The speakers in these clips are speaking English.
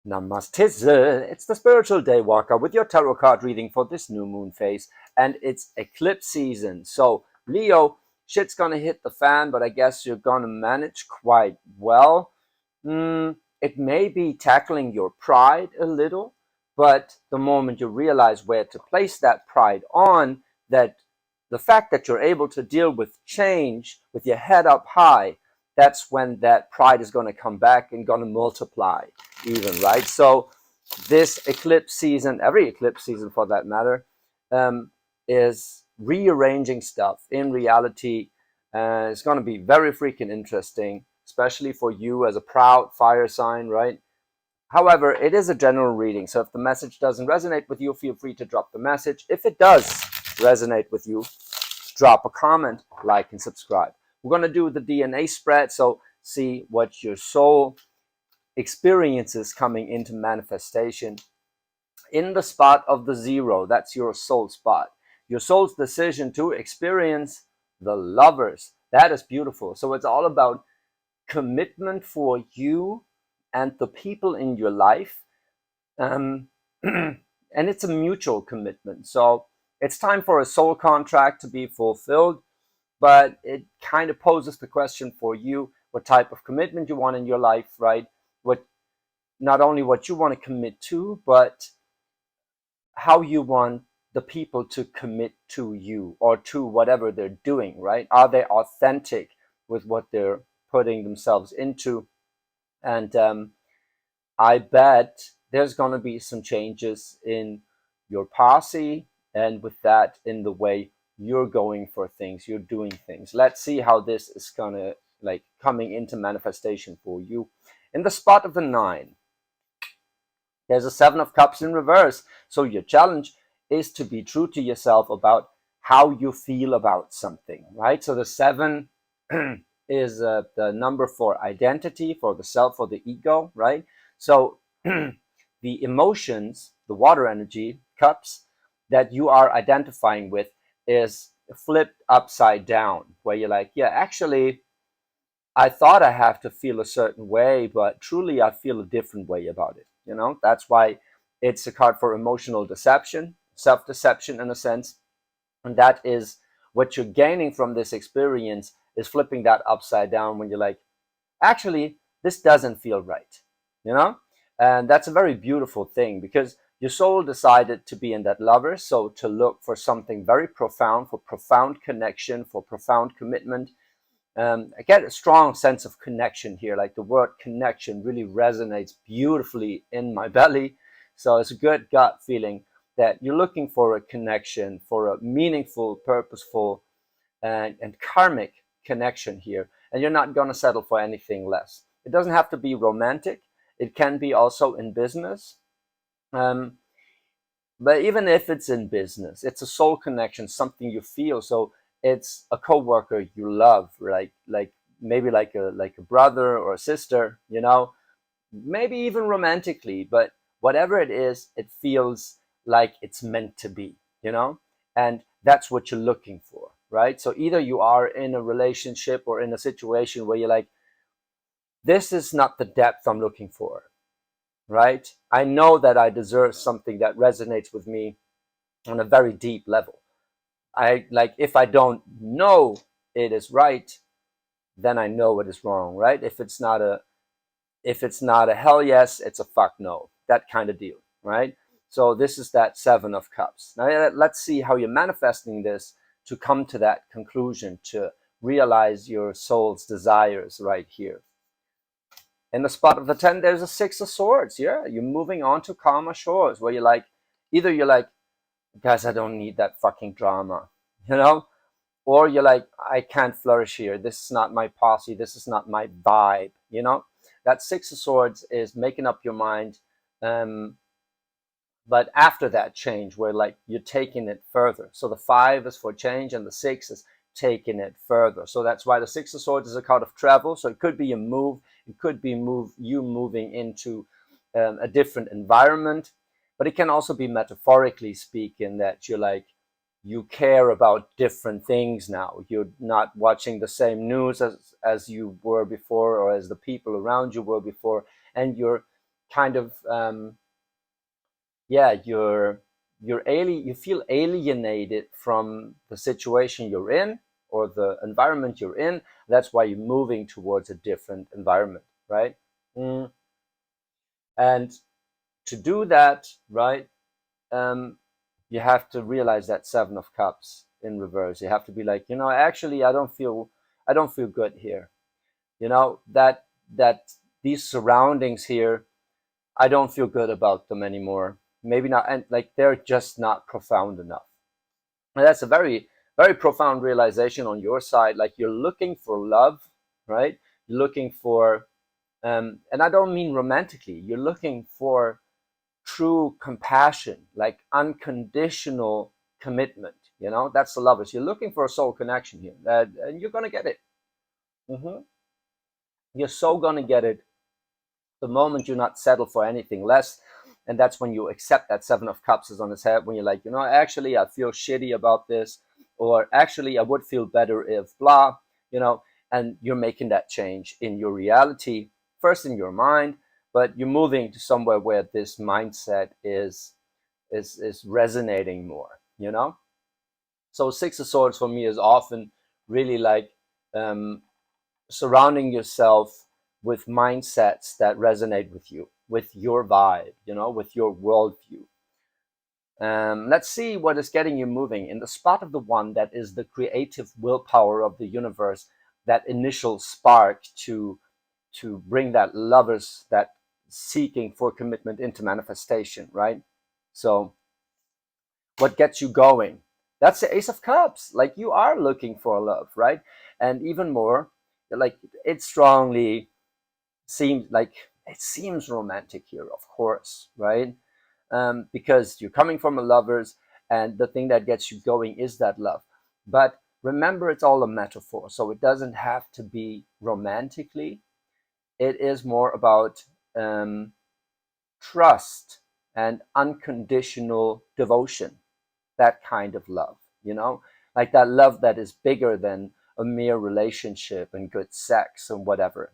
Namaste. It's the Spiritual Daywalker with your tarot card reading for this new moon phase, and it's eclipse season. So, Leo, shit's gonna hit the fan, but I guess you're gonna manage quite well. It may be tackling your pride a little, but the moment you realize where to place that pride on, that the fact that you're able to deal with change with your head up high, that's when that pride is going to come back and going to multiply even, right? So this eclipse season, every eclipse season for that matter, is rearranging stuff in reality. It's going to be very freaking interesting, especially for you as a proud fire sign, right? However, it is a general reading, so if the message doesn't resonate with you, feel free to drop the message. If it does resonate with you, drop a comment, like, and subscribe. We're going to do the DNA spread, so see what your soul experiences coming into manifestation. In the spot of the 0, that's your soul spot. Your soul's decision to experience the lovers. That is beautiful. So it's all about commitment for you and the people in your life. And it's a mutual commitment. So it's time for a soul contract to be fulfilled, but it kind of poses the question for you what type of commitment you want in your life, right? What, not only what you want to commit to, but how you want the people to commit to you or to whatever they're doing, right? Are they authentic with what they're putting themselves into? And I bet there's going to be some changes in your posse, and with that, in the way you're going for things, you're doing things. Let's see how this is going to like coming into manifestation for you. In the spot of the 9, there's a 7 of Cups in reverse. So your challenge is to be true to yourself about how you feel about something, right? So the 7 is the number for identity, for the self, for the ego, right? So the emotions, the water energy, cups, that you are identifying with is flipped upside down, where you're like, yeah, actually, I thought I have to feel a certain way, but truly I feel a different way about it. You know, that's why it's a card for emotional deception, self-deception in a sense. And that is what you're gaining from this experience, is flipping that upside down when you're like, actually, this doesn't feel right, you know? And that's a very beautiful thing, because your soul decided to be in that lover, so to look for something very profound, for profound connection, for profound commitment. I get a strong sense of connection here, like the word connection really resonates beautifully in my belly. So it's a good gut feeling that you're looking for a connection, for a meaningful, purposeful, and karmic connection here. And you're not going to settle for anything less. It doesn't have to be romantic. It can be also in business. But even if it's in business, it's a soul connection, something you feel. So it's a coworker you love, like maybe like a brother or a sister, you know, maybe even romantically, but whatever it is, it feels like it's meant to be, you know, and that's what you're looking for, right? So either you are in a relationship or in a situation where you're like, this is not the depth I'm looking for, right? I know that I deserve something that resonates with me on a very deep level. I like, if I don't know it is right, then I know it is wrong, right? If it's not a hell yes, it's a fuck no, that kind of deal, right? So this is that 7 of Cups. Now let's see how you're manifesting this to come to that conclusion, to realize your soul's desires right here. In the spot of the 10, there's a 6 of Swords. Yeah, you're moving on to calmer shores, where you're like, either you're like, guys, I don't need that fucking drama, you know? Or you're like, I can't flourish here. This is not my posse. This is not my vibe, you know? That 6 of Swords is making up your mind. But after that change, where like you're taking it further. So the 5 is for change and the 6 is taking it further. So that's why the 6 of Swords is a card of travel. So it could be a move. It could be you moving into a different environment. But it can also be metaphorically speaking that you're like, you care about different things now. You're not watching the same news as you were before, or as the people around you were before, and you're kind of yeah, you feel alienated from the situation you're in or the environment you're in. That's why you're moving towards a different environment, right? Mm. And to do that, right, um, you have to realize that Seven of Cups in reverse. You have to be like, actually, I don't feel good here. That these surroundings here, I don't feel good about them anymore. Maybe not, and like they're just not profound enough. And that's a very, very profound realization on your side. Like you're looking for love, right? You're looking for, and I don't mean romantically. You're looking for true compassion, like unconditional commitment. That's the lovers. You're looking for a soul connection here, and you're gonna get it. Hmm. You're so gonna get it the moment you're not settled for anything less. And that's when you accept that Seven of Cups is on his head, when you're like, actually I feel shitty about this, or actually I would feel better if blah, you know and you're making that change in your reality, first in your mind, but you're moving to somewhere where this mindset is resonating more. So Six of Swords for me is often really like, um, surrounding yourself with mindsets that resonate with you, with your vibe, with your worldview. Let's see what is getting you moving. In the spot of the one, that is the creative willpower of the universe, that initial spark to bring that lovers, that seeking for commitment into manifestation, right? So what gets you going? That's the Ace of Cups. Like you are looking for love, right? And even more, like it strongly seems romantic here, of course, right? Because you're coming from a lover's, and the thing that gets you going is that love. But remember, it's all a metaphor, so it doesn't have to be romantically. It is more about um, trust and unconditional devotion, that kind of love, like that love that is bigger than a mere relationship and good sex and whatever,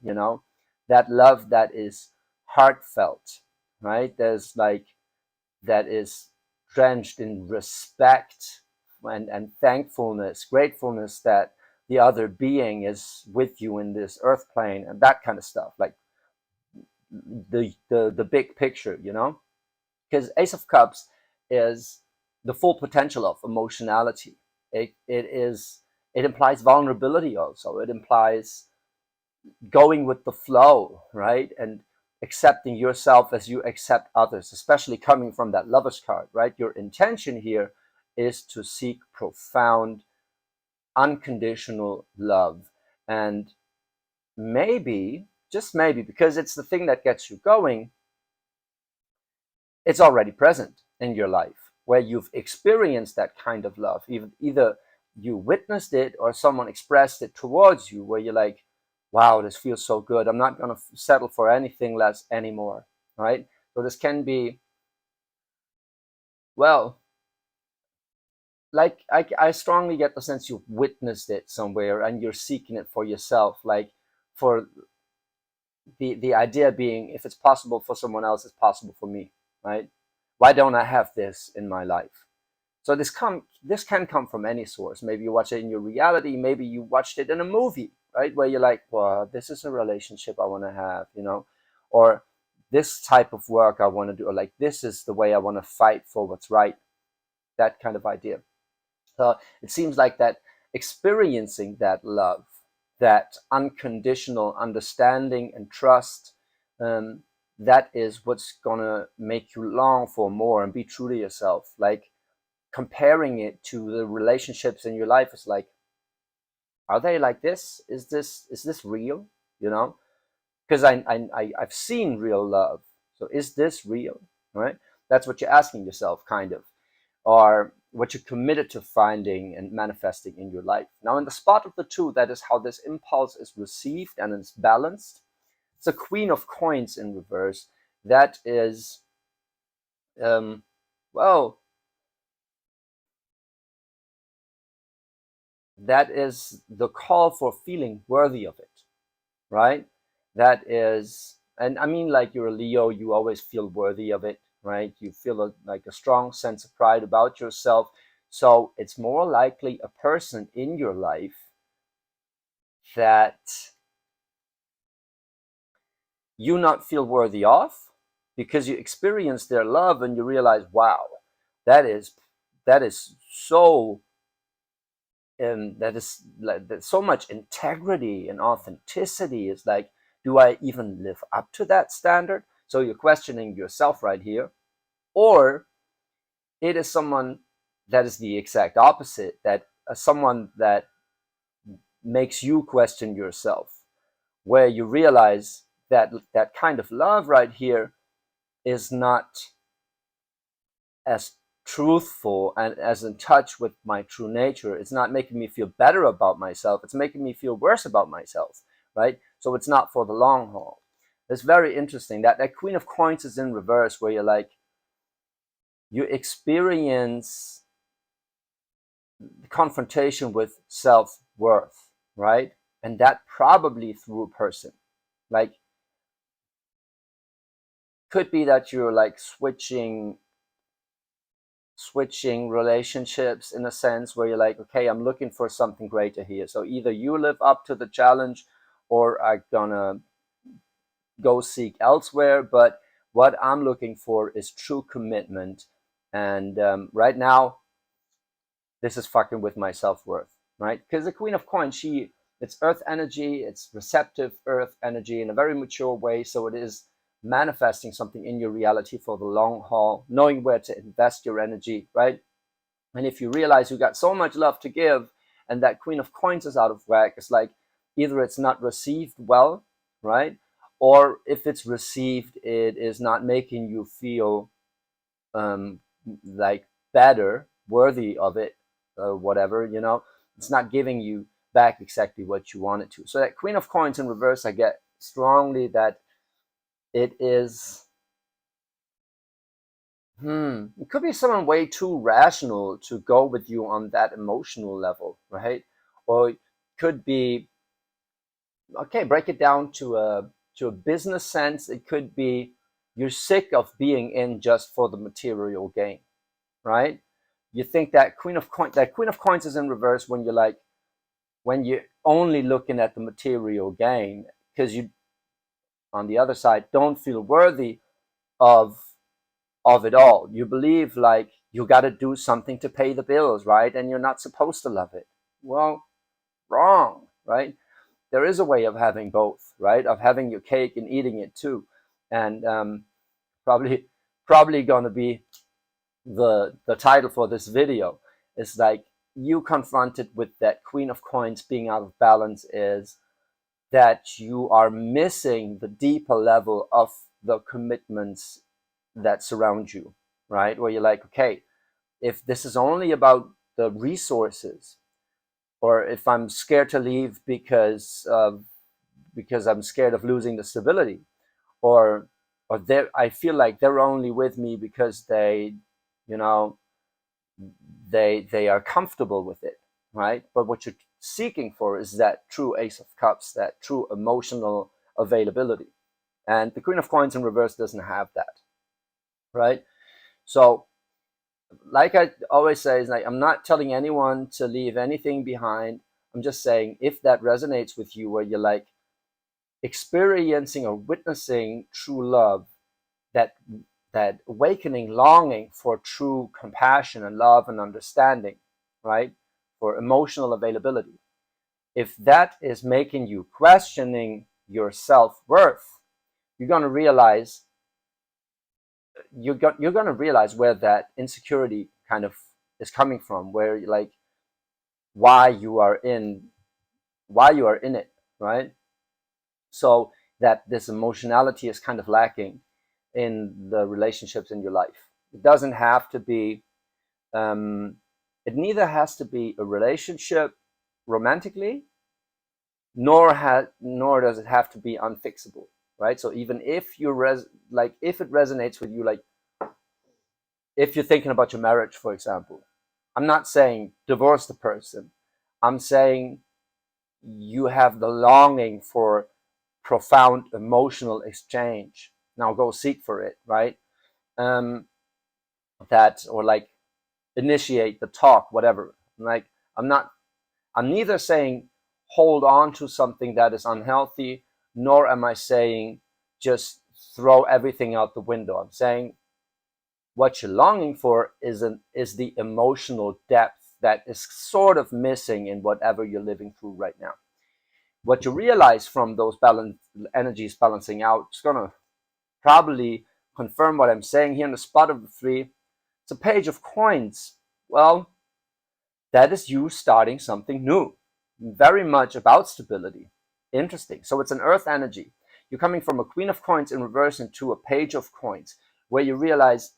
that love that is heartfelt, right? There's like, that is drenched in respect and thankfulness, gratefulness that the other being is with you in this earth plane, and that kind of stuff, like the big picture, because Ace of Cups is the full potential of emotionality. It implies vulnerability also. It implies going with the flow, right? And accepting yourself as you accept others, especially coming from that lover's card, right? Your intention here is to seek profound, unconditional love. And maybe, just maybe, because it's the thing that gets you going, it's already present in your life where you've experienced that kind of love. Either you witnessed it or someone expressed it towards you, where you're like, wow, this feels so good. I'm not going to settle for anything less anymore, right? So this can be, well, like I strongly get the sense you've witnessed it somewhere and you're seeking it for yourself. Like for the idea being, if it's possible for someone else, it's possible for me, right? Why don't I have this in my life? So this can come from any source. Maybe you watch it in your reality. Maybe you watched it in a movie, right? Where you're like, well, this is a relationship I want to have, or this type of work I want to do, or like this is the way I want to fight for what's right. That kind of idea. So it seems like that experiencing that love, that unconditional understanding and trust, um, that is what's gonna make you long for more and be true to yourself. Like comparing it to the relationships in your life is like, are they like this? Is this real? You know, because I've seen real love. So is this real? Right? That's what you're asking yourself, kind of, or what you're committed to finding and manifesting in your life. Now, in the spot of the two, that is how this impulse is received and it's balanced. It's a Queen of Coins in reverse. That is, um, well, that is the call for feeling worthy of it, right? That is and I mean, like, you're a Leo, you always feel worthy of it, right? You feel like a strong sense of pride about yourself. So it's more likely a person in your life that you not feel worthy of, because you experience their love and you realize, wow, that is so, and that is like, there's so much integrity and authenticity. Is like, do I even live up to that standard? So you're questioning yourself right here. Or it is someone that is the exact opposite, that someone that makes you question yourself, where you realize that that kind of love right here is not as truthful and as in touch with my true nature. It's not making me feel better about myself. It's making me feel worse about myself, right? So it's not for the long haul. It's very interesting that that Queen of Coins is in reverse, where you're like, you experience confrontation with self-worth, right? And that probably through a person. Like, could be that you're like switching relationships in a sense, where you're like, okay, I'm looking for something greater here. So either you live up to the challenge, or I'm gonna go seek elsewhere. But what I'm looking for is true commitment. And right now, this is fucking with my self-worth, right? Because the Queen of Coins, it's earth energy, it's receptive earth energy in a very mature way. So it is manifesting something in your reality for the long haul, knowing where to invest your energy, right? And if you realize you got so much love to give, and that Queen of Coins is out of whack, it's like, either it's not received well, right? Or if it's received, it is not making you feel um, like better, worthy of it, whatever, it's not giving you back exactly what you want it to. So that Queen of Coins in reverse, I get strongly that it is, it could be someone way too rational to go with you on that emotional level, right? Or it could be, okay, break it down to a business sense. It could be you're sick of being in just for the material gain, right? You think that Queen of Coins is in reverse when you're like, when you're only looking at the material gain, because you, on the other side, don't feel worthy of it all. You believe like you got to do something to pay the bills, right? And you're not supposed to love it. Well, wrong, right? There is a way of having both, right? Of having your cake and eating it too. And probably going to be the title for this video, is like, you confronted with that Queen of Coins being out of balance, is that you are missing the deeper level of the commitments that surround you, right? Where you're like, okay, if this is only about the resources, or if I'm scared to leave because I'm scared of losing the stability, or I feel like they're only with me because you know, they are comfortable with it, right? But what you're seeking for is that true Ace of Cups, that true emotional availability. And the Queen of Coins in reverse doesn't have that, right? So, like I always say, is like, I'm not telling anyone to leave anything behind. I'm just saying, if that resonates with you, where you're like experiencing or witnessing true love, that awakening longing for true compassion and love and understanding, right? For emotional availability. If that is making you questioning your self-worth, you're going to realize where that insecurity kind of is coming from, where you're like, why you are in it, right? So that this emotionality is kind of lacking in the relationships in your life. It doesn't have to be, it neither has to be a relationship romantically, nor does it have to be unfixable, right? So even if if it resonates with you, like if you're thinking about your marriage, for example, I'm not saying divorce the person. I'm saying you have the longing for profound emotional exchange. Now go seek for it, right? That, or like initiate the talk, whatever. Like, I'm neither saying hold on to something that is unhealthy, nor am I saying just throw everything out the window. I'm saying what you're longing for is the emotional depth that is sort of missing in whatever you're living through right now. What you realize from those energies balancing out is going to probably confirm what I'm saying here in the spot of the three. It's a page of coins. Well, that is you starting something new, very much about stability. Interesting. So it's an earth energy. You're coming from a queen of coins in reverse into a page of coins, where you realize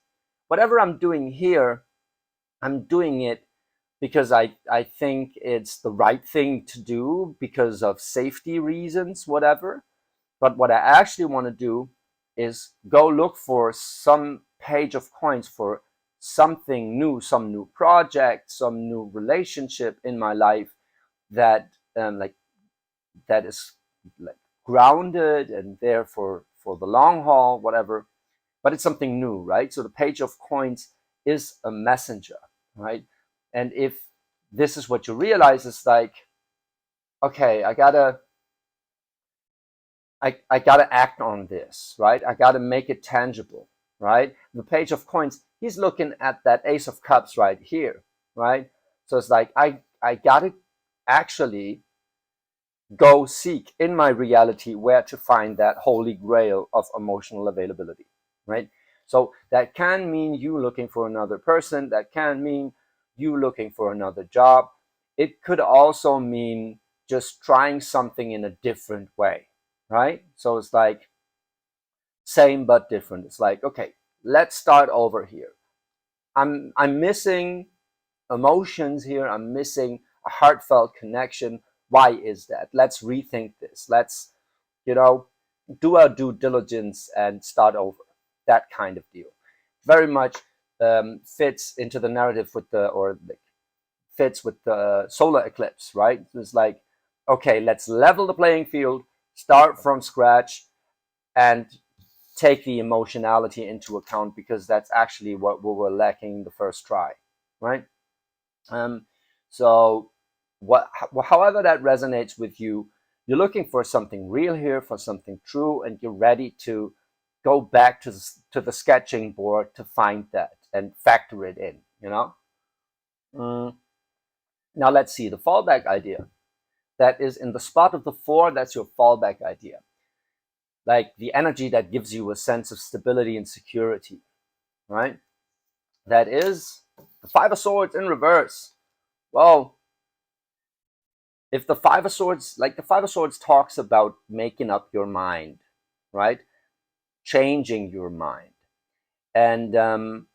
whatever I'm doing here, I'm doing it because I think it's the right thing to do because of safety reasons, whatever. But what I actually want to do is go look for some page of coins for something new, some new project, some new relationship in my life that that is like grounded and there for the long haul, whatever. But it's something new, right? So the page of coins is a messenger, right? And if this is what you realize, it's like, okay, I gotta act on this, right? I gotta make it tangible, right? The page of coins, he's looking at that ace of cups right here, right? So it's like I gotta actually go seek in my reality where to find that holy grail of emotional availability, right? So that can mean you looking for another person, that can mean you looking for another job. It could also mean just trying something in a different way, right? So it's like same but different. It's like, okay, let's start over here. I'm missing emotions here. I'm missing a heartfelt connection. Why is that? Let's rethink this. Let's, do our due diligence and start over. That kind of deal. Very much fits into the narrative fits with the solar eclipse, right? It's like, okay, let's level the playing field, start from scratch, and take the emotionality into account because that's actually what we were lacking the first try, right? Um, so however that resonates with you, you're looking for something real here, for something true, and you're ready to go back to the sketching board to find that and factor it in, Now let's see the fallback idea. That is in the spot of the four, that's your fallback idea. Like the energy that gives you a sense of stability and security, right? That is the Five of Swords in reverse. Well, if the Five of Swords, like the Five of Swords talks about making up your mind, right? Changing your mind. And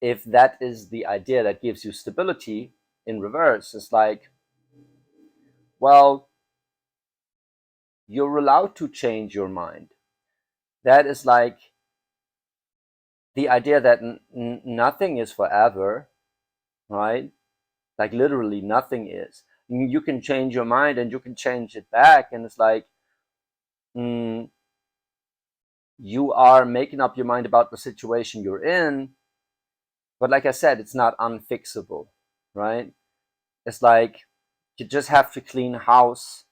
if that is the idea that gives you stability in reverse, it's like, well, you're allowed to change your mind. That is like the idea that nothing is forever, right? Like literally nothing is. You can change your mind and you can change it back, and it's like you are making up your mind about the situation you're in, but like I said, it's not unfixable, right? It's like you just have to clean house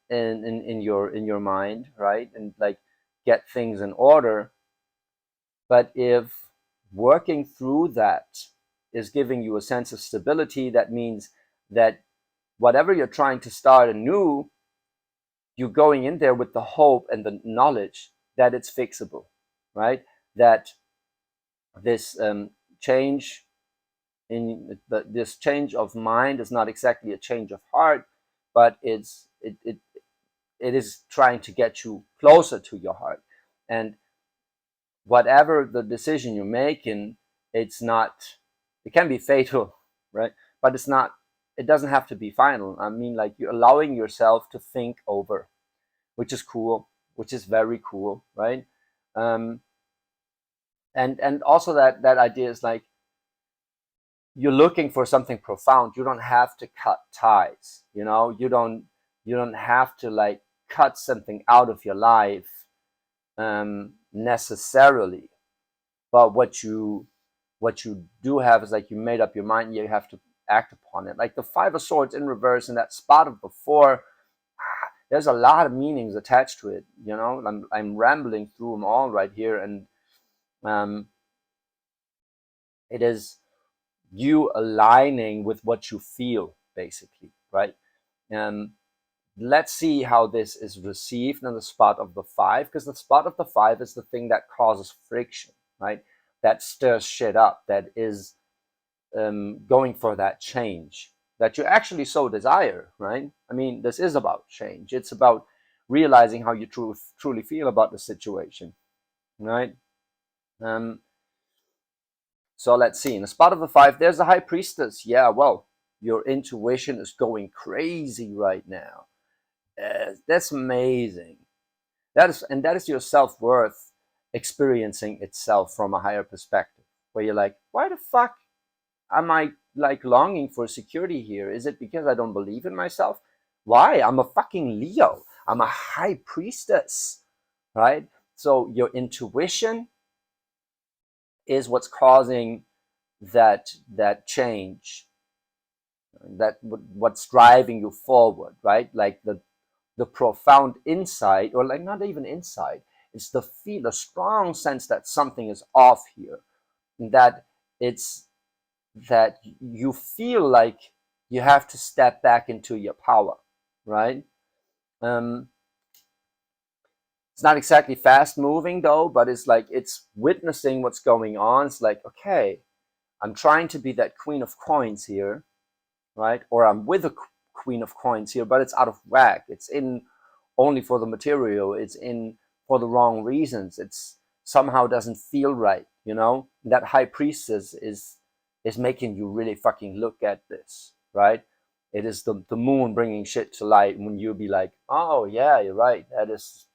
in your mind, right? And like get things in order. But if working through that is giving you a sense of stability, that means that whatever you're trying to start anew, you're going in there with the hope and the knowledge that it's fixable, right? That this change this change of mind is not exactly a change of heart, but it is trying to get you closer to your heart. And whatever the decision you're making, it can be fatal, right? But it doesn't have to be final. I mean, like you're allowing yourself to think over, which is cool, which is very cool, right? Um, and also that idea is like you're looking for something profound. You don't have to cut ties, you don't have to like cut something out of your life necessarily, but what you do have is like you made up your mind, you have to act upon it. Like the Five of Swords in reverse in that spot of the Four, there's a lot of meanings attached to it. You know, I'm rambling through them all right here, and it is you aligning with what you feel, basically, right? Let's see how this is received in the spot of the Five, because the spot of the Five is the thing that causes friction, right? That stirs shit up, that is going for that change that you actually so desire, right? I mean, this is about change. It's about realizing how you truly feel about the situation, right? So let's see. In the spot of the Five, there's the High Priestess. Yeah, well, your intuition is going crazy right now. That's amazing. That is your self-worth experiencing itself from a higher perspective, where you're like, why the fuck am I like longing for security here? Is it because I don't believe in myself? Why? I'm a fucking Leo. I'm a high priestess, right? So your intuition is what's causing that change, that what's driving you forward, right? Like the profound insight, or like not even insight, it's the strong sense that something is off here, that it's that you feel like you have to step back into your power, right? It's not exactly fast moving though, but it's like it's witnessing what's going on. It's like, okay, I'm trying to be that Queen of Coins here, right? Or I'm with a Queen of Coins here, but it's out of whack. It's in only for the material. It's in for the wrong reasons. It's somehow doesn't feel right, you know? That High Priestess is making you really fucking look at this, right? It is the moon bringing shit to light when you be like, oh yeah, you're right. That is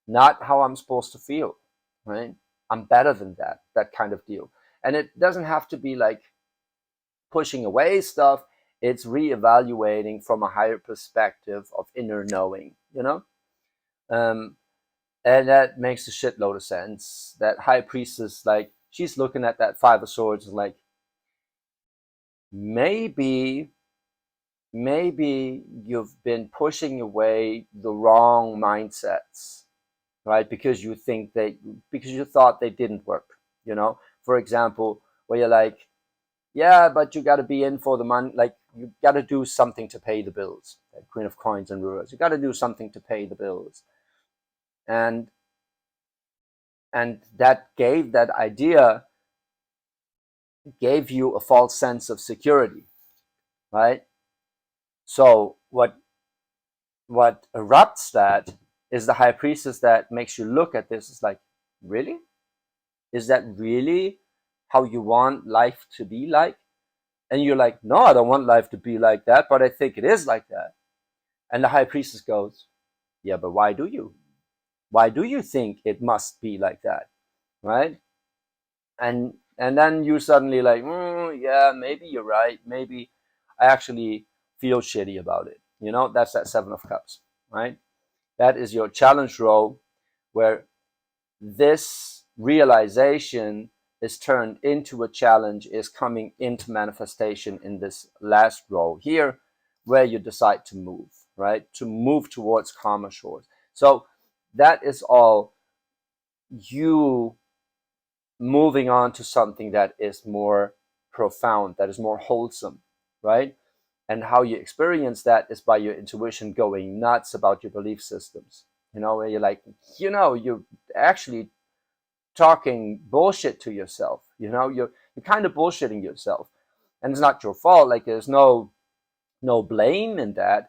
not how I'm supposed to feel, right? I'm better than that kind of deal. And it doesn't have to be like pushing away stuff. It's reevaluating from a higher perspective of inner knowing, you know? And that makes a shitload of sense. That High Priestess, like, she's looking at that Five of Swords and like, maybe you've been pushing away the wrong mindsets, right? Because you thought they didn't work, you know? For example, where you're like, yeah, but you got to be in for the money. Like, you got to do something to pay the bills. Like Queen of Coins and reverse. You got to do something to pay the bills. And that idea gave you a false sense of security, right? So what erupts that is the High Priestess that makes you look at this. It's like, really? Is that really how you want life to be like? And you're like, no, I don't want life to be like that, but I think it is like that. And the High Priestess goes, yeah, but why do you? Why do you think it must be like that, right? And then you suddenly like, yeah, maybe you're right. Maybe I actually feel shitty about it. You know, that's that Seven of Cups, right? That is your challenge row, where this realization is turned into a challenge, is coming into manifestation in this last row here, where you decide to move, right? To move towards calmer shores. So that is all you moving on to something that is more profound, that is more wholesome, right? And how you experience that is by your intuition going nuts about your belief systems. You know, where you're like, you know, you're actually talking bullshit to yourself. You know, you're kind of bullshitting yourself, and it's not your fault. Like, there's no blame in that,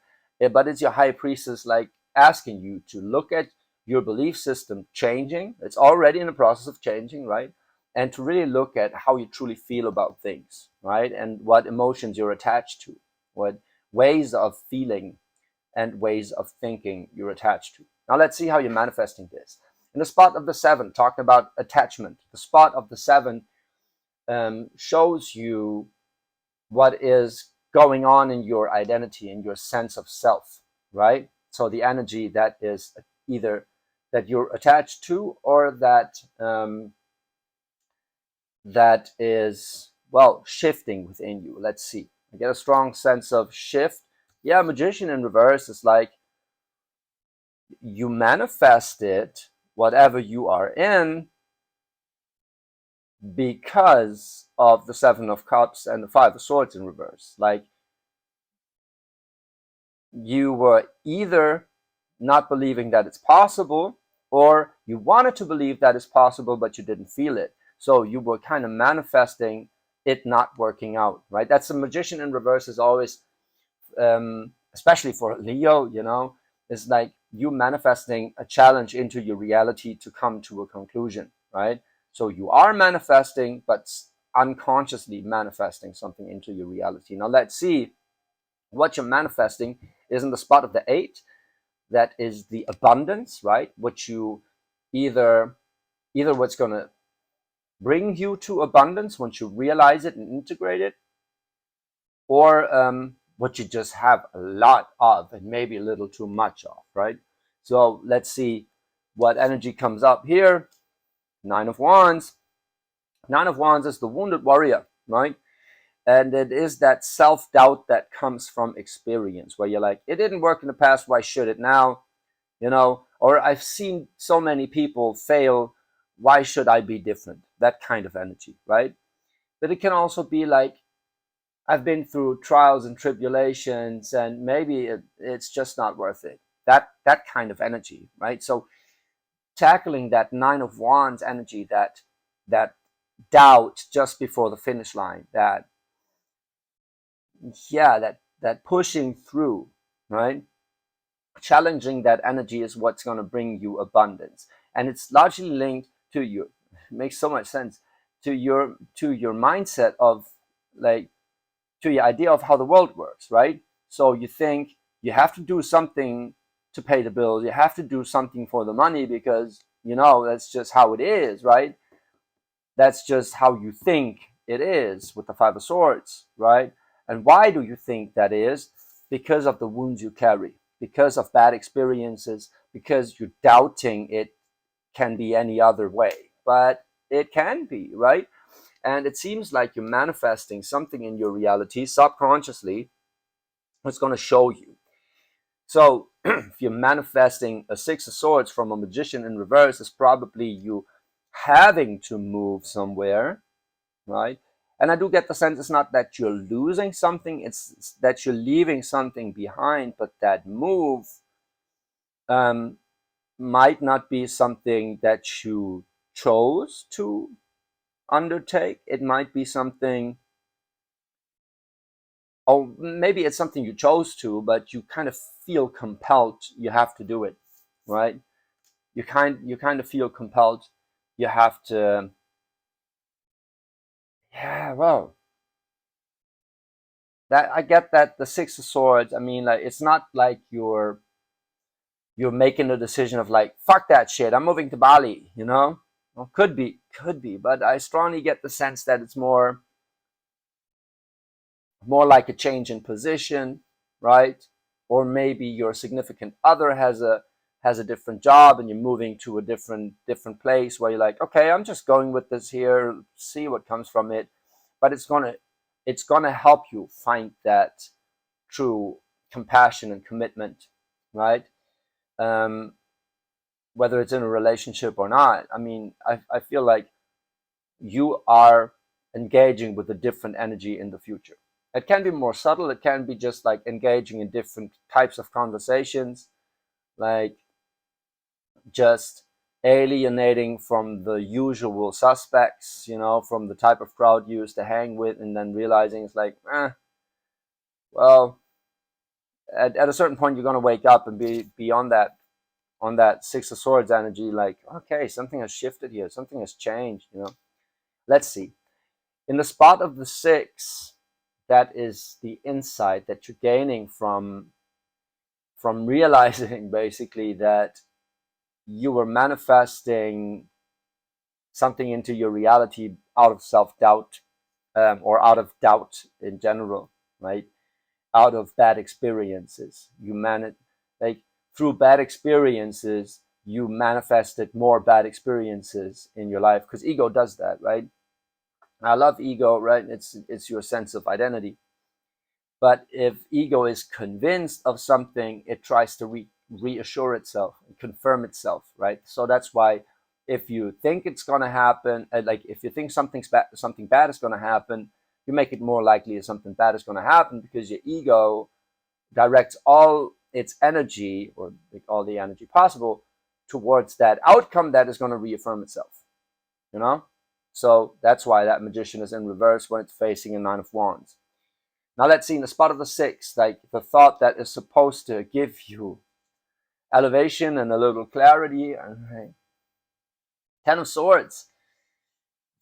but it's your High Priestess like asking you to look at your belief system changing. It's already in the process of changing, right? And to really look at how you truly feel about things, right? And what emotions you're attached to, what ways of feeling and ways of thinking you're attached to. Now let's see how you're manifesting this. In the spot of the Seven, talking about attachment, the spot of the Seven shows you what is going on in your identity and your sense of self, right? So the energy that is either that you're attached to, or that is, well, shifting within you. Let's see. I get a strong sense of shift. Yeah, magician in reverse is like you manifested whatever you are in because of the Seven of Cups and the Five of Swords in reverse. Like you were either not believing that it's possible, or you wanted to believe that it's possible, but you didn't feel it. So you were kind of manifesting it not working out, right? That's a magician in reverse is always, especially for Leo, is like you manifesting a challenge into your reality to come to a conclusion, right? So you are manifesting, but unconsciously manifesting something into your reality. Now let's see what you're manifesting is in the spot of the 8. That is the abundance, right? What you either what's going to bring you to abundance once you realize it and integrate it, or what you just have a lot of and maybe a little too much of, right? So let's see what energy comes up here. Nine of Wands. Nine of Wands is the wounded warrior, right? And it is that self-doubt that comes from experience, where you're like, it didn't work in the past, why should it now? Or I've seen so many people fail, why should I be different? That kind of energy, right? But it can also be like, I've been through trials and tribulations, and maybe it's just not worth it. That kind of energy, right? So tackling that Nine of Wands energy, that doubt just before the finish line, that pushing through, right? Challenging that energy is what's going to bring you abundance, and it's largely linked to your, it makes so much sense, to your mindset of, like, to your idea of how the world works, right? So you think you have to do something to pay the bills, you have to do something for the money, because that's just how it is, right? That's just how you think it is with the Five of Swords, right? And why do you think that is? Because of the wounds you carry, because of bad experiences, because you're doubting it can be any other way. But it can be, right? And it seems like you're manifesting something in your reality subconsciously that's going to show you. So if you're manifesting a Six of Swords from a magician in reverse, it's probably you having to move somewhere, right? And I do get the sense it's not that you're losing something, it's that you're leaving something behind, but that move might not be something that you chose to undertake. It might be something, or maybe it's something you chose to, but you kind of feel compelled you have to do it, right? You kind of feel compelled you have to. Yeah, well, that I get that the Six of Swords. I mean, like, it's not like you're making a decision of like, fuck that shit, I'm moving to Bali. Well, could be, but I strongly get the sense that it's more like a change in position, right? Or maybe your significant other has a different job, and you're moving to a different place where you're like, okay, I'm just going with this here, see what comes from it. But it's gonna help you find that true compassion and commitment, right? um, whether it's in a relationship or not. I mean, I feel like you are engaging with a different energy in the future. It can be more subtle, it can be just like engaging in different types of conversations, like just alienating from the usual suspects, from the type of crowd you used to hang with, and then realizing it's like, well, at a certain point you're going to wake up and be on that Six of Swords energy, like, okay, something has shifted here, something has changed. Let's see. In the spot of the 6, that is the insight that you're gaining from realizing basically that you were manifesting something into your reality out of self-doubt, or out of doubt in general, right? Out of bad experiences. You manage, like, through bad experiences, you manifested more bad experiences in your life, because ego does that, right? I love ego, right? It's your sense of identity. But if ego is convinced of something, it tries to reassure itself and confirm itself, right? So that's why if you think it's going to happen, like if you think something bad is going to happen, you make it more likely that something bad is going to happen, because your ego directs all its energy, or all the energy possible, towards that outcome that is going to reaffirm itself, you know? So that's why that magician is in reverse when it's facing a Nine of Wands. Now let's see in the spot of the six, like the thought that is supposed to give you elevation and a little clarity. And Ten of Swords.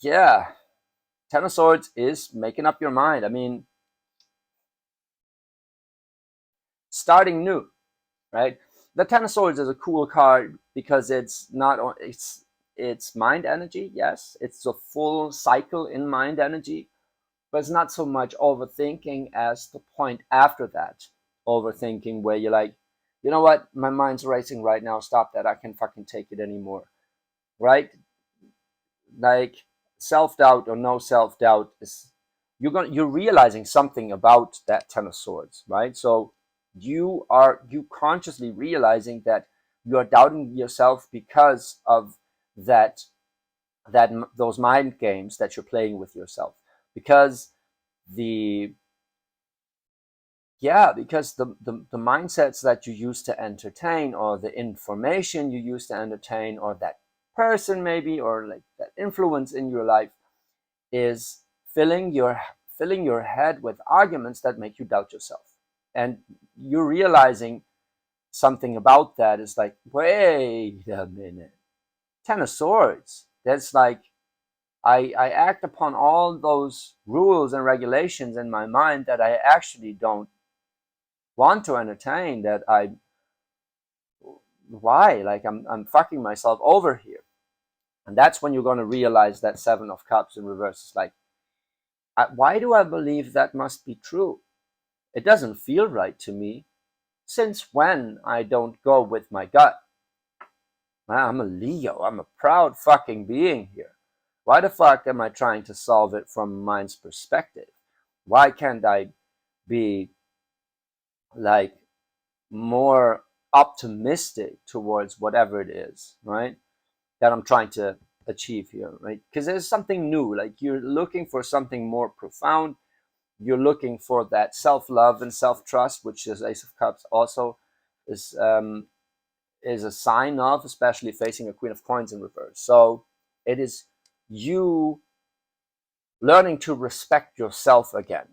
Yeah, Ten of Swords is making up your mind. I mean, starting new, right? The Ten of Swords is a cool card because it's not, it's mind energy, yes. It's a full cycle in mind energy, but it's not so much overthinking as the point after that. Overthinking where you're like, you know what, my mind's racing right now, stop that, I can't fucking take it anymore, right? Like, self-doubt or no self-doubt is, you're realizing something about that Ten of Swords, right? So you consciously realizing that you are doubting yourself because of that those mind games that you're playing with yourself, because the the mindsets that you used to entertain, or the information you used to entertain, or that person maybe, or like that influence in your life, is filling your head with arguments that make you doubt yourself. And you're realizing something about that is like, wait a minute, Ten of Swords, that's like, I act upon all those rules and regulations in my mind that I actually don't want to entertain, that why, like, I'm fucking myself over here. And that's when you're going to realize that Seven of Cups in reverse is like, why do I believe that must be true? It doesn't feel right to me. Since when I don't go with my gut? I'm a Leo. I'm a proud fucking being here. Why the fuck am I trying to solve it from mind's perspective? Why can't I be like more optimistic towards whatever it is, right, that I'm trying to achieve here, right? Because there's something new, like you're looking for something more profound. You're looking for that self-love and self-trust, which is Ace of Cups also is a sign of, especially facing a Queen of Coins in reverse. So it is you learning to respect yourself again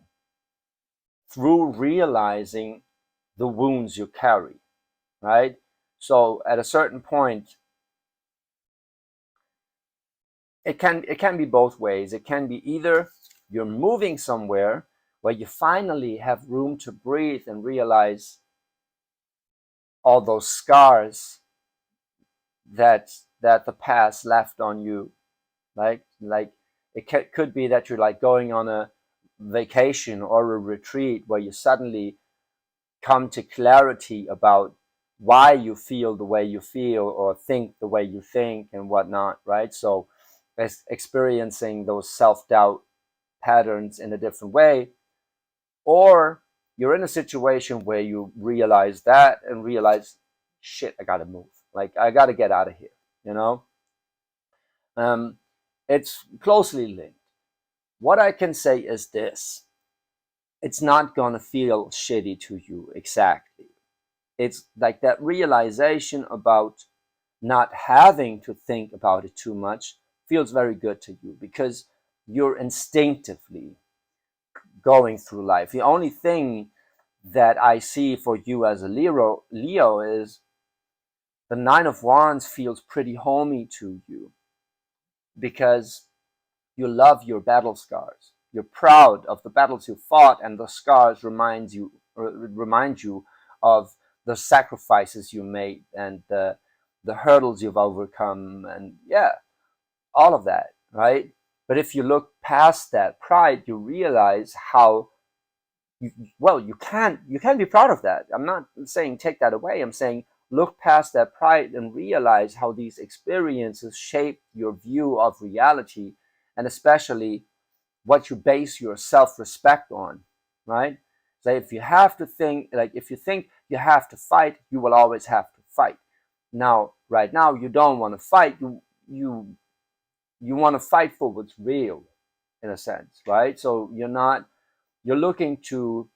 through realizing the wounds you carry, right? So at a certain point, it can be both ways. It can be either you're moving somewhere where you finally have room to breathe and realize all those scars that the past left on you, right? Like it could be that you're like going on a vacation or a retreat where you suddenly come to clarity about why you feel the way you feel or think the way you think and whatnot, right? So experiencing those self-doubt patterns in a different way. Or you're in a situation where you realize that and realize, shit, I gotta move. Like, I gotta get out of here, you know? It's closely linked. What I can say is this: it's not gonna feel shitty to you exactly. It's like that realization about not having to think about it too much feels very good to you, because you're instinctively going through life. The only thing that I see for you as a Leo is the Nine of Wands feels pretty homey to you, because you love your battle scars. You're proud of the battles you fought, and the scars remind you of the sacrifices you made and the hurdles you've overcome, and yeah, all of that, right? But if you look past that pride, you realize how well you can be proud of that. I'm not saying take that away. I'm saying look past that pride and realize how these experiences shape your view of reality, and especially what you base your self-respect on, right? So if you have to think, like if you think you have to fight, you will always have to fight. Now, right now, you don't want to fight. You want to fight for what's real, in a sense, right? So you're looking to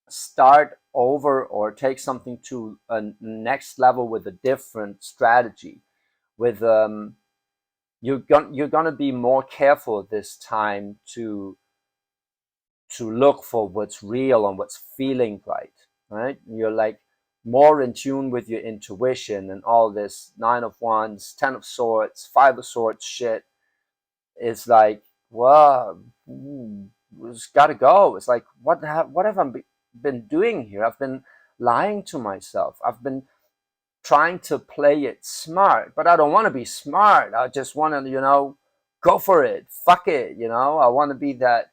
start over or take something to a next level with a different strategy. With you're gonna be more careful this time to look for what's real and what's feeling right, right? You're like more in tune with your intuition, and all this Nine of Wands, Ten of Swords, Five of Swords shit is like, well, it's got to go. It's like, what have I been doing here? I've been lying to myself. I've been trying to play it smart, but I don't want to be smart. I just want to, go for it. Fuck it. I want to be that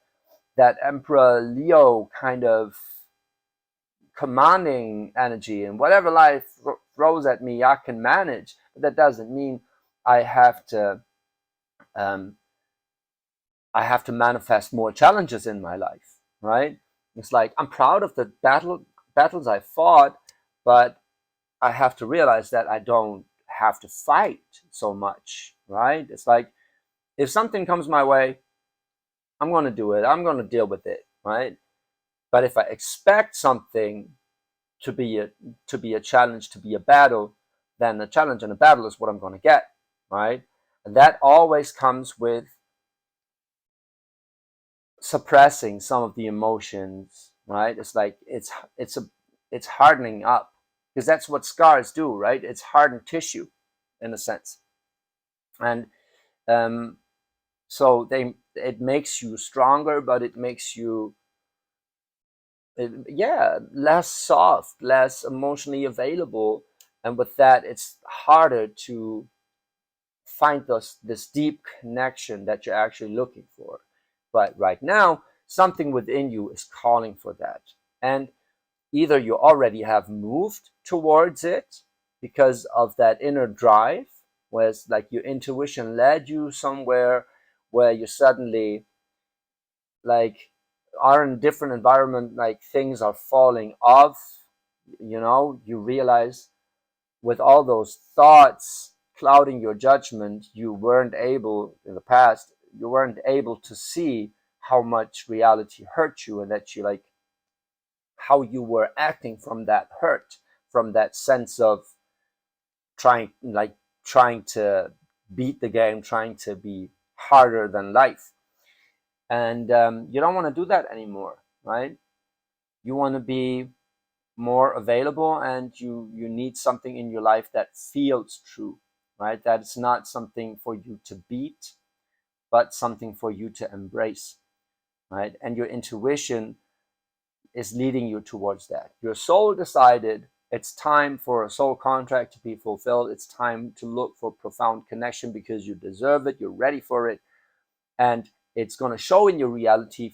Emperor Leo kind of commanding energy, and whatever life throws at me, I can manage. But that doesn't mean I have to um, manifest more challenges in my life, right? It's like I'm proud of the battles I fought, but I have to realize that I don't have to fight so much, right? It's like if something comes my way, I'm going to do it. I'm going to deal with it, right? But if I expect something to be a challenge, to be a battle, then a challenge and a battle is what I'm going to get, right? And that always comes with suppressing some of the emotions, right? It's like it's hardening up, because that's what scars do, right? It's hardened tissue in a sense. And um, so it makes you stronger, but it makes you yeah, less soft, less emotionally available, and with that it's harder to find this deep connection that you're actually looking for. But right now, something within you is calling for that. And either you already have moved towards it because of that inner drive, where it's like your intuition led you somewhere where you suddenly like are in a different environment, like things are falling off, you realize with all those thoughts clouding your judgment, you weren't able in the past, you weren't able to see how much reality hurt you, and that you like how you were acting from that hurt, from that sense of trying to beat the game, trying to be harder than life. And you don't want to do that anymore, right? You want to be more available, and you need something in your life that feels true, right? That it's not something for you to beat, but something for you to embrace, right? And your intuition is leading you towards that. Your soul decided it's time for a soul contract to be fulfilled. It's time to look for profound connection because you deserve it, you're ready for it, and it's going to show in your reality,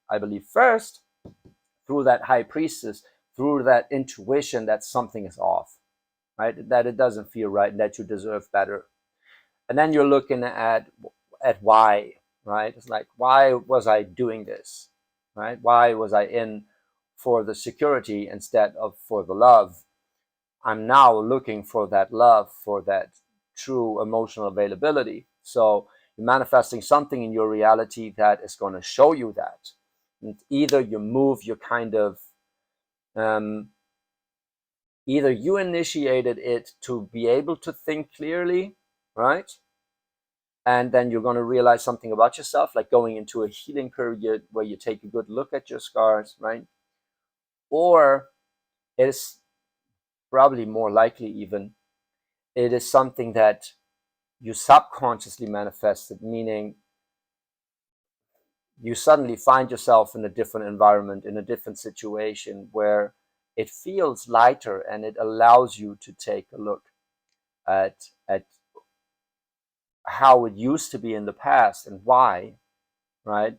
I believe, first through that high priestess, through that intuition that something is off, right? That it doesn't feel right, and that you deserve better. And then you're looking at why, right? It's like, why was I doing this, right? Why was I in for the security instead of for the love? I'm now looking for that love, for that true emotional availability. So you're manifesting something in your reality that is going to show you that. And either you move, you kind of um, either you initiated it to be able to think clearly, right? And then you're going to realize something about yourself, like going into a healing period where you take a good look at your scars, right? Or it's probably more likely, even, it is something that you subconsciously manifested, meaning you suddenly find yourself in a different environment, in a different situation where it feels lighter, and it allows you to take a look at how it used to be in the past and why, right?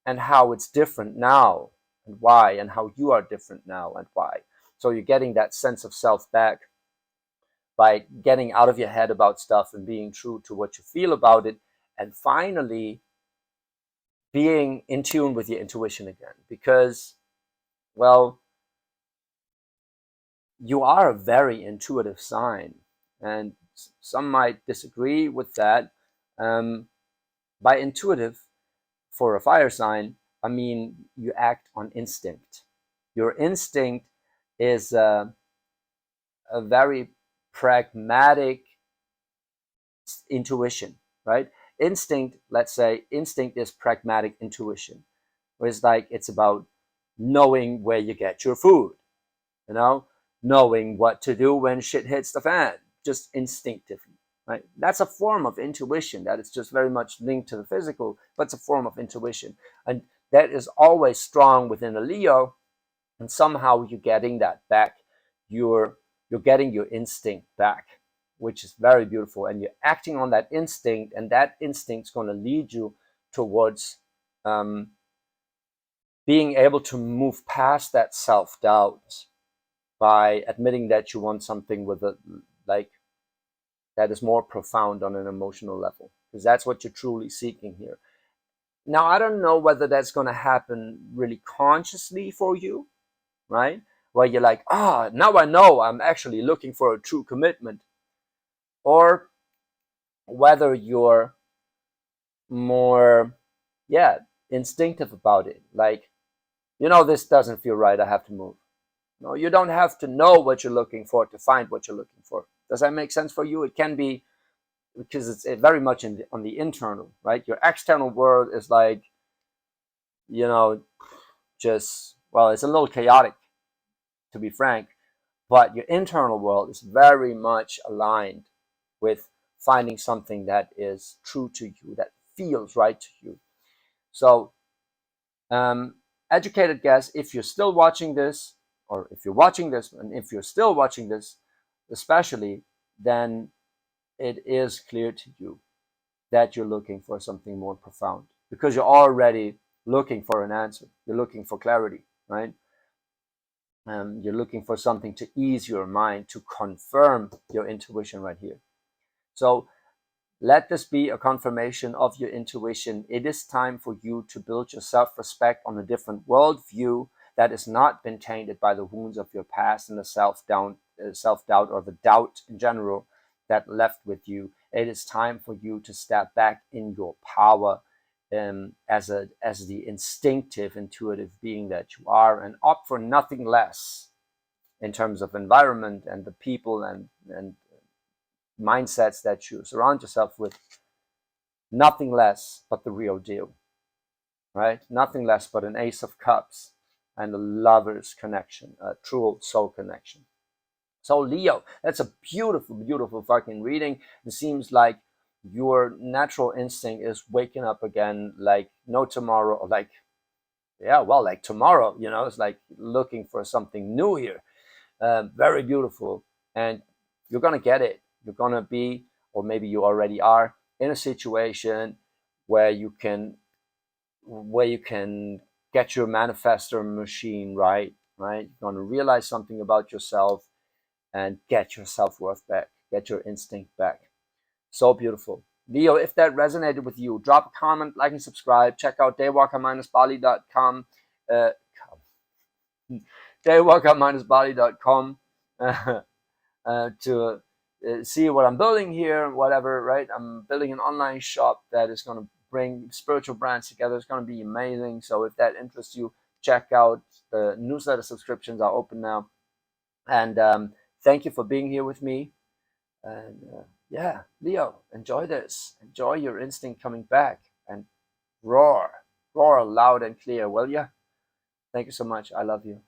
And how it's different now and why, and how you are different now and why. So you're getting that sense of self back. by getting out of your head about stuff and being true to what you feel about it, and finally being in tune with your intuition again. Because, well, you are a very intuitive sign, and some might disagree with that. By intuitive, for a fire sign, I mean you act on instinct. Your instinct is a very pragmatic intuition, right? Instinct, let's say, instinct is pragmatic intuition, where it's like it's about knowing where you get your food, you know, knowing what to do when shit hits the fan, just instinctively, right? That's a form of intuition that is just very much linked to the physical, but it's a form of intuition. And that is always strong within a Leo, and somehow you're getting that back. You're getting your instinct back, which is very beautiful. And you're acting on that instinct, and that instinct's going to lead you towards being able to move past that self-doubt by admitting that you want something with a like that is more profound on an emotional level, because that's what you're truly seeking here. Now, I don't know whether that's going to happen really consciously for you, right? Where you're like, now I know I'm actually looking for a true commitment, or whether you're more, instinctive about it. Like, this doesn't feel right. I have to move. No, you don't have to know what you're looking for to find what you're looking for. Does that make sense for you? It can be, because it's very much on the internal, right? Your external world is like, just, well, it's a little chaotic, to be frank, but your internal world is very much aligned with finding something that is true to you, that feels right to you. So, educated guess, if you're still watching this, or if you're watching this, and if you're still watching this, especially, then it is clear to you that you're looking for something more profound, because you're already looking for an answer. You're looking for clarity, right? You're looking for something to ease your mind, to confirm your intuition right here. So let this be a confirmation of your intuition. It is time for you to build your self-respect on a different worldview that has not been tainted by the wounds of your past and the self-doubt or the doubt in general that left with you. It is time for you to step back in your power as the instinctive, intuitive being that you are, and opt for nothing less in terms of environment and the people and mindsets that you surround yourself with. Nothing less but the real deal, right? Nothing less but an Ace of Cups and a lover's connection, a true soul connection. So Leo, that's a beautiful, beautiful fucking reading. It seems like your natural instinct is waking up again, like no tomorrow, or like, like tomorrow, it's like looking for something new here. Very beautiful. And you're going to get it. You're going to be, or maybe you already are, in a situation where you can get your manifestor machine right? You're going to realize something about yourself and get your self-worth back, get your instinct back. So beautiful. Leo, if that resonated with you, drop a comment, like and subscribe. Check out daywalker-bali.com. Daywalker-bali.com to see what I'm building here, whatever, right? I'm building an online shop that is going to bring spiritual brands together. It's going to be amazing. So if that interests you, check out. The newsletter subscriptions are open now. And thank you for being here with me. And Leo, enjoy this. Enjoy your instinct coming back, and roar loud and clear, will ya? Thank you so much. I love you.